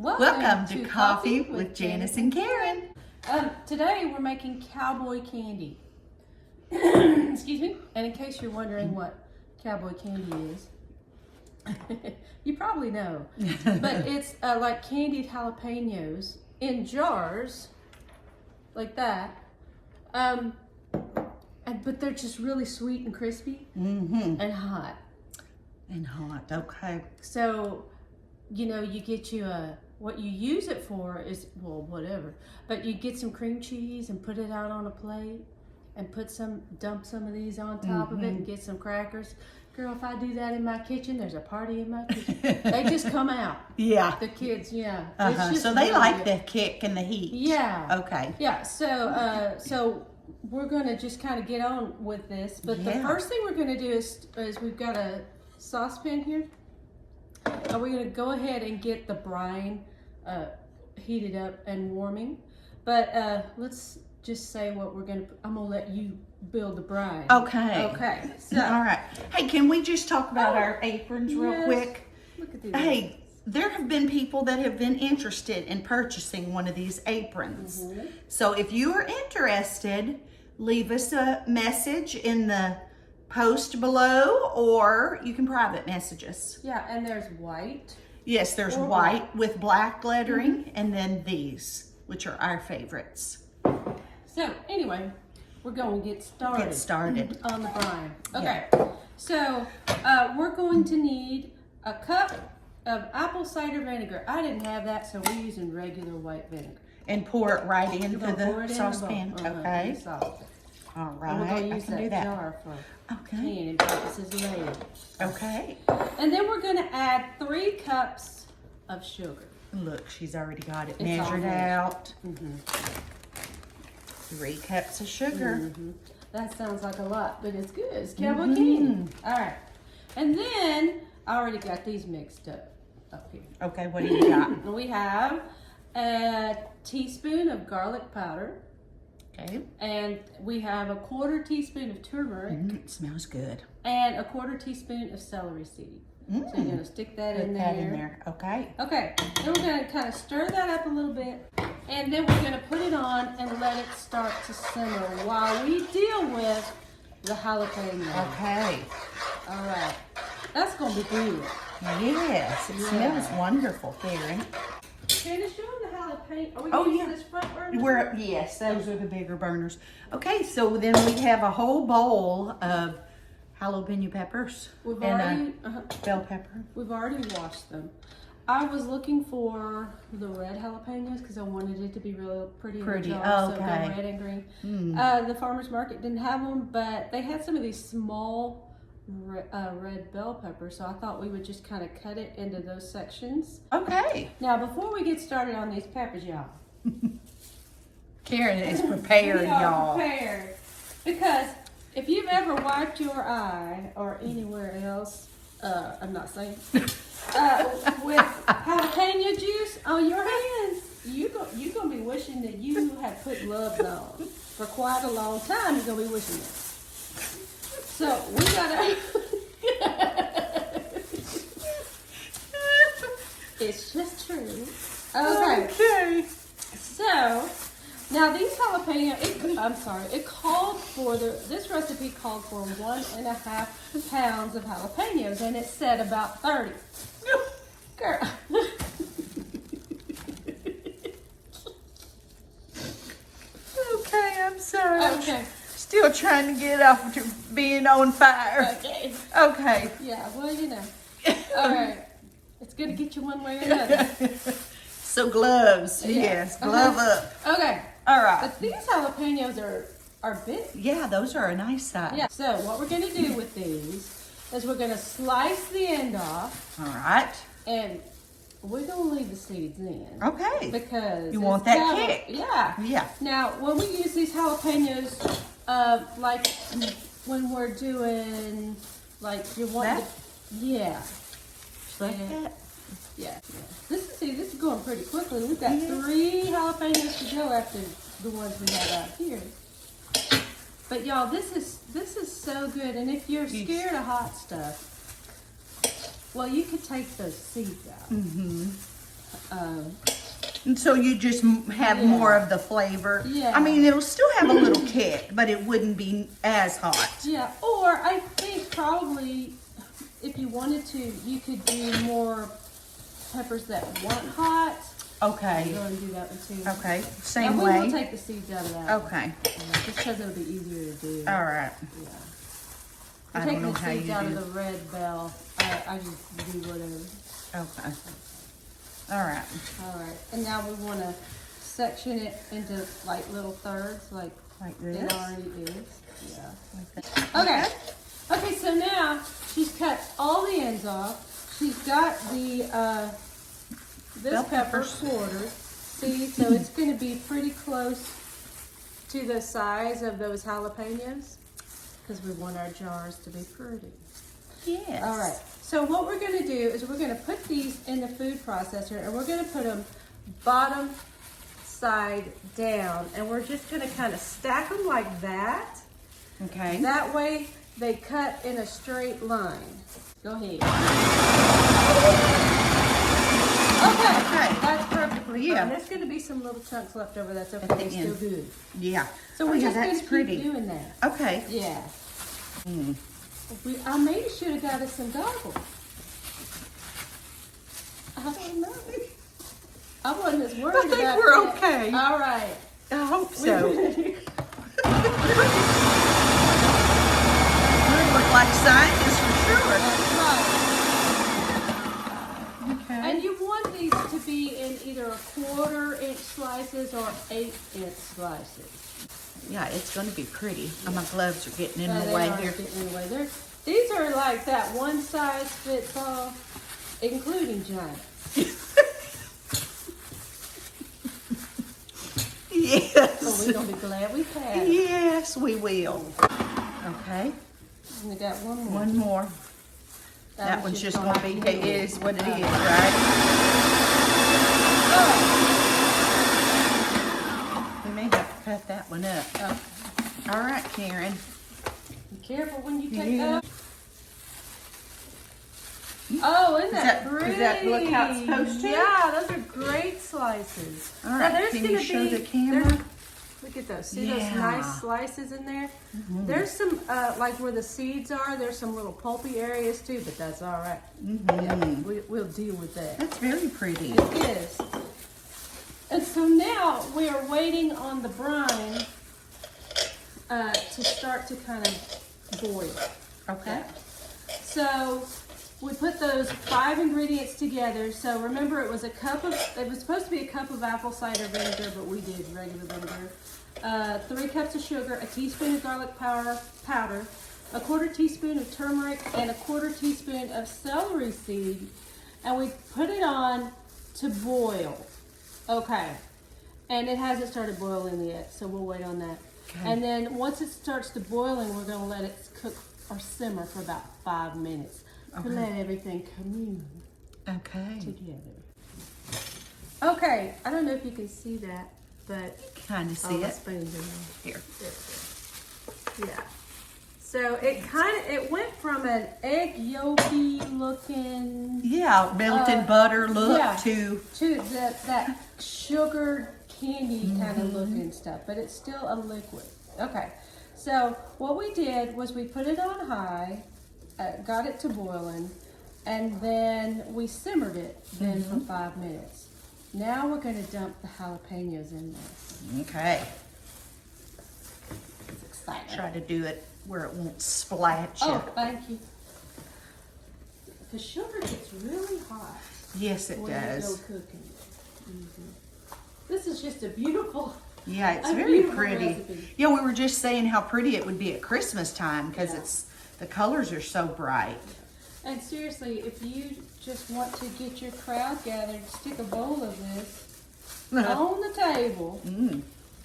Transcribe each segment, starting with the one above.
Welcome to Coffee with Janis and Karen. Today we're making cowboy candy. Excuse me. And in case you're wondering what cowboy candy is, you probably know. But it's like candied jalapenos in jars, like that. But they're just really sweet and crispy and hot. And hot, okay. So, you know, you get you what you use it for is, well, whatever. But you get some cream cheese and put it out on a plate and dump some of these on top of it and get some crackers. Girl, if I do that in my kitchen, there's a party in my kitchen. They just come out. Yeah. The kids, yeah. So they like the kick and the heat. Yeah. Okay. Yeah, so we're gonna just kind of get on with this. But the first thing we're gonna do is we've got a saucepan here. And we're gonna go ahead and get the brine heated up and warming. But let's just say what we're gonna. I'm gonna let you build the brine. Okay. Okay. So, all right. Hey, can we just talk about our aprons real quick? Look at these. Hey, there have been people that have been interested in purchasing one of these aprons. So if you are interested, leave us a message in the post below, or you can private message us. Yeah, and there's white. Yes, there's white with black lettering, and then these, which are our favorites. So anyway, we're going to get started. On the brine. Okay, so we're going to need a cup of apple cider vinegar. I didn't have that, so we're using regular white vinegar. And pour it right into the saucepan. Okay. All right. And we're going to use that jar for canning purposes later. Okay. And then we're going to add 3 cups of sugar. Look, she's already got it measured out. 3 cups of sugar. That sounds like a lot, but it's good. It's cowboy candy. All right. And then I already got these mixed up here. Okay, what do you got? We have a teaspoon of garlic powder. Okay. And we have a 1/4 teaspoon of turmeric. It smells good. And a 1/4 teaspoon of celery seed. So you're going to stick that in there. Put that in there. Okay. Okay. Then we're going to kind of stir that up a little bit. And then we're going to put it on and let it start to simmer while we deal with the jalapeno. Okay. All right. That's going to be good. Yes. It smells wonderful, Karen. Can show them the jalapeno? Are we going to use this front burner? Yes, those are the bigger burners. Okay, so then we have a whole bowl of jalapeno peppers and bell pepper. We've already washed them. I was looking for the red jalapenos because I wanted it to be real pretty. In the jar, so they're red and green. The farmer's market didn't have them, but they had some of these small red bell peppers, so I thought we would just kind of cut it into those sections. Okay. Now, before we get started on these peppers, y'all. Karen is prepared, y'all. Prepared. Because if you've ever wiped your eye or anywhere else, I'm not saying, with jalapeno juice on your hands, you're going to be wishing that you had put gloves on for quite a long time. You're going to be wishing it. So we gotta. It's just true. Okay. So now these jalapeno. It called for this recipe called for 1.5 pounds of jalapenos, and it said about 30. Girl. Okay, I'm sorry. Okay. Still trying to get off to being on fire. Okay. Okay. Yeah, well, you know. All right. It's going to get you one way or another. So gloves. Yes, glove up. Okay. All right. But these jalapenos are big. Yeah, those are a nice size. Yeah. So what we're going to do with these is we're going to slice the end off. All right. And we're going to leave the seeds in. Okay. Because you want that kick. Yeah. Yeah. Now, when we use these jalapenos, like when we're doing, like you want like that? Yeah. This is going pretty quickly. We've got 3 jalapenos to go after the ones we have out here. But y'all, this is so good. And if you're scared of hot stuff, well, you could take those seeds out. And so you just have more of the flavor. Yeah. I mean, it'll still have a little kick, but it wouldn't be as hot. Yeah, or I think probably if you wanted to, you could do more peppers that weren't hot. Okay. Go and do that one too. Okay. Same now, way. We will take the seeds out of that. Okay. Just because it'll be easier to do. All right. Yeah. I Take don't know the how you seeds out do. of the red bell. I just do whatever. Okay. All right. All right. And now we want to section it into like little thirds, like this. it already is. Yeah. Like that. Okay. Okay. So now she's cut all the ends off. She's got the this Bell pepper peppers. quartered. See, so it's going to be pretty close to the size of those jalapenos because we want our jars to be pretty. Yes. All right. So what we're going to do is we're going to put these in the food processor and we're going to put them bottom side down and we're just going to kind of stack them like that. Okay. That way they cut in a straight line. Go ahead. Okay. That's perfectly fine. There's going to be some little chunks left over. That's okay. It's still good. Yeah. So we're just that's going to pretty. keep doing that. Okay. Yeah. Mm. I maybe should have got us some goggles. I don't know. I wasn't as worried about I think we're that. okay. All right. I hope so. We look like scientists for sure. That's right. Okay. And you want these to be in either a 1/4-inch slices or 8-inch slices. Yeah, it's going to be pretty. Oh, my gloves are getting in No, the they way are here. getting in the way. These are like that one size fits all, including giant. Yes. So we're going to be glad we have. Yes, we will. Okay. And we got one more. One more. That one's just going to be, it is what it is, right? We may have to cut that one up. All right, Karen. Be careful when you take that. Oh, isn't that pretty? Does that look how it's supposed to? Yeah, those are great slices. All right, Now, there's can gonna you show be, the camera? Look at those. See those Yeah. nice slices in there? There's some, like where the seeds are, there's some little pulpy areas too, but that's all right. Yeah, we'll deal with that. That's very pretty. It is. And so now we are waiting on the brine to start to kind of boil. Okay. So we put those 5 ingredients together. So remember, it was supposed to be a cup of apple cider vinegar, but we did regular vinegar. 3 cups of sugar, a teaspoon of garlic powder, a 1/4 teaspoon of turmeric, and a 1/4 teaspoon of celery seed. And we put it on to boil. Okay. And it hasn't started boiling yet, so we'll wait on that. Okay. And then once it starts to boiling, we're going to let it cook or simmer for about 5 minutes to let everything commune together. Okay, I don't know if you can see that, but Kind of see it. Here. Yeah. So it went from an egg yolky looking melted butter look to that sugared candy kind of looking stuff, but it's still a liquid. Okay, so what we did was we put it on high, got it to boiling, and then we simmered it for 5 minutes. Now we're going to dump the jalapenos in there. Okay. It's exciting. Try to do it where it won't splat you. Oh, thank you. The sugar gets really hot. Yes, it when you does. go cooking. This is just a beautiful. Yeah, it's a very beautiful pretty. recipe. Yeah, we were just saying how pretty it would be at Christmas time because the colors are so bright. And seriously, if you just want to get your crowd gathered, stick a bowl of this on the table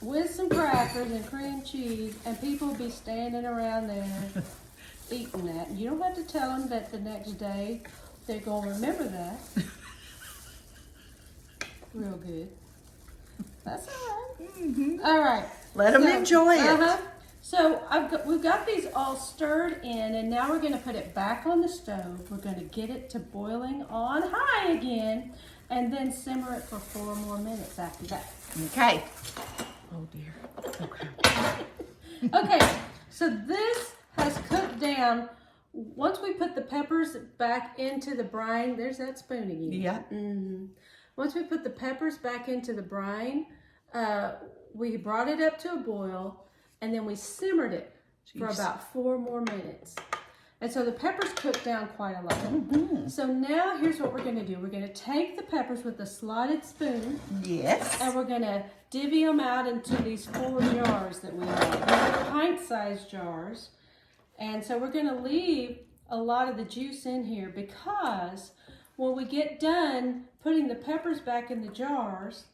with some crackers and cream cheese, and people will be standing around there eating that. You don't have to tell them that the next day they're going to remember that. Real good. That's all right. All right. Let them enjoy it. So we've got these all stirred in, and now we're going to put it back on the stove. We're going to get it to boiling on high again, and then simmer it for 4 more minutes after that. Okay. Oh dear. Okay. Okay, so this has cooked down. Once we put the peppers back into the brine, there's that spoon again. Yeah. Once we put the peppers back into the brine, we brought it up to a boil, and then we simmered it for about 4 more minutes. And so the peppers cooked down quite a lot. So now here's what we're going to do. We're going to take the peppers with a slotted spoon. Yes. And we're going to divvy them out into these 4 jars that we have. They're pint-sized jars. And so we're going to leave a lot of the juice in here because when we get done putting the peppers back in the jars,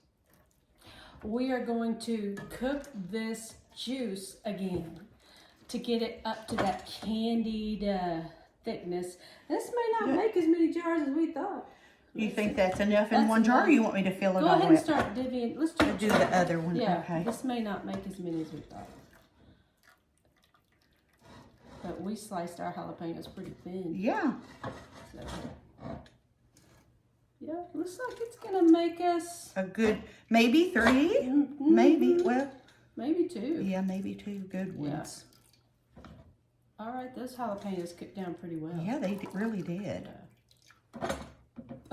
we are going to cook this juice again to get it up to that candied thickness. This may not make as many jars as we thought. You think that's enough in one jar, or you want me to fill it Go all ahead with? and start divvying. Let's Do the other one. Yeah, Okay. this may not make as many as we thought. But we sliced our jalapenos pretty thin. Yeah. So, yeah, looks like it's gonna make us A good, maybe 3, maybe, well, maybe 2. yeah, maybe 2 good ones. All right, those jalapenos cooked down pretty well. Yeah, they really did. I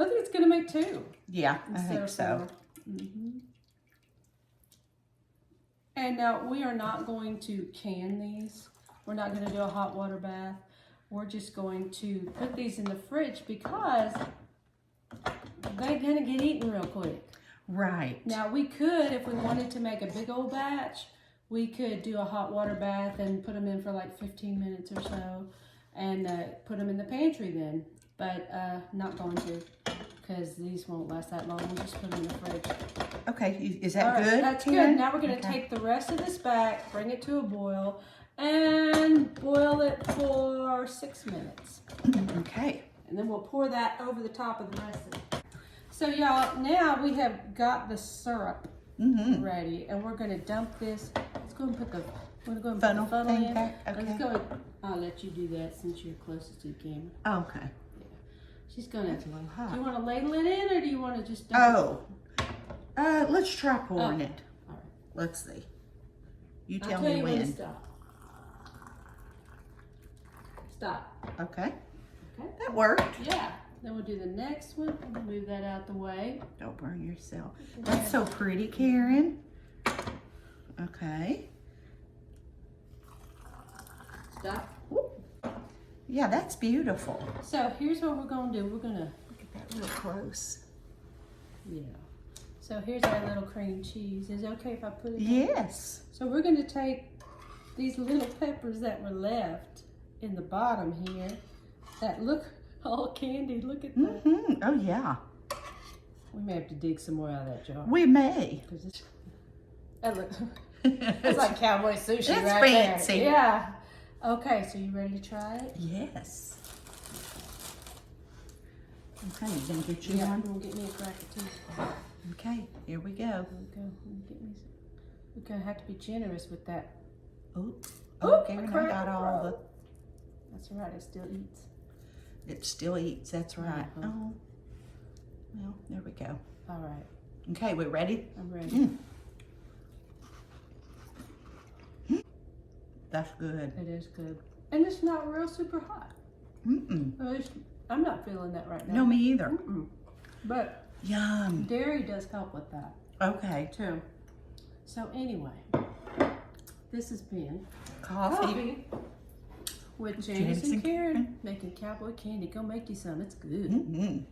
think it's gonna make 2. Yeah, I Instead think of so. 4. And now we are not going to can these. We're not going to do a hot water bath. We're just going to put these in the fridge because they're going to get eaten real quick. Right. Now we could, if we wanted to make a big old batch, we could do a hot water bath and put them in for like 15 minutes or so and put them in the pantry then. But not going to, because these won't last that long. We'll just put them in the fridge. Okay, is that All right, good? that's Karen? good. Now we're going to take the rest of this back, bring it to a boil, and boil it for 6 minutes. Okay. And then we'll pour that over the top of the rest of it. So y'all, now we have got the syrup ready, and we're going to dump this. Let's go and put the funnel thing in. back? Okay. Let's go. I'll let you do that since you're closest to the camera. Okay. She's gonna. That's a little hot. Do you want to ladle it in, or do you want to just dump it? Let's try pouring it. All right. Let's see. You I'll tell tell me you when. to stop. Stop. Okay. Okay. That worked. Yeah. Then we'll do the next one. We'll move that out the way. Don't burn yourself. That's so pretty, Karen. Okay. Stop. Yeah, that's beautiful. So here's what we're gonna do. We're gonna Look at that real close. yeah. So here's our little cream cheese. Is it okay if I put it? Yes. So we're gonna take these little peppers that were left in the bottom here that look all candied. Look at that. Oh, yeah. We may have to dig some more out of that jar. We may. That looks it's like cowboy sushi It's right fancy. there. Yeah. Okay, so you ready to try it? Yes. Okay, you gonna get you Yeah, one? I'm gonna get me a cracker too. Okay, here we go. There we go. Get me some. We're gonna have to be generous with that. Oh, Ooh, Karen, a I cracker got all the. That's all right. It still eats. It still eats. That's right. Oh, well, there we go. All right. Okay, we ready? I'm ready. That's good. It is good, and it's not real super hot. At least I'm not feeling that right now. No, me either. But Yum. dairy does help with that Okay. too. So anyway, this has been Coffee. with Janis and Karen making cowboy candy. Go make you some. It's good.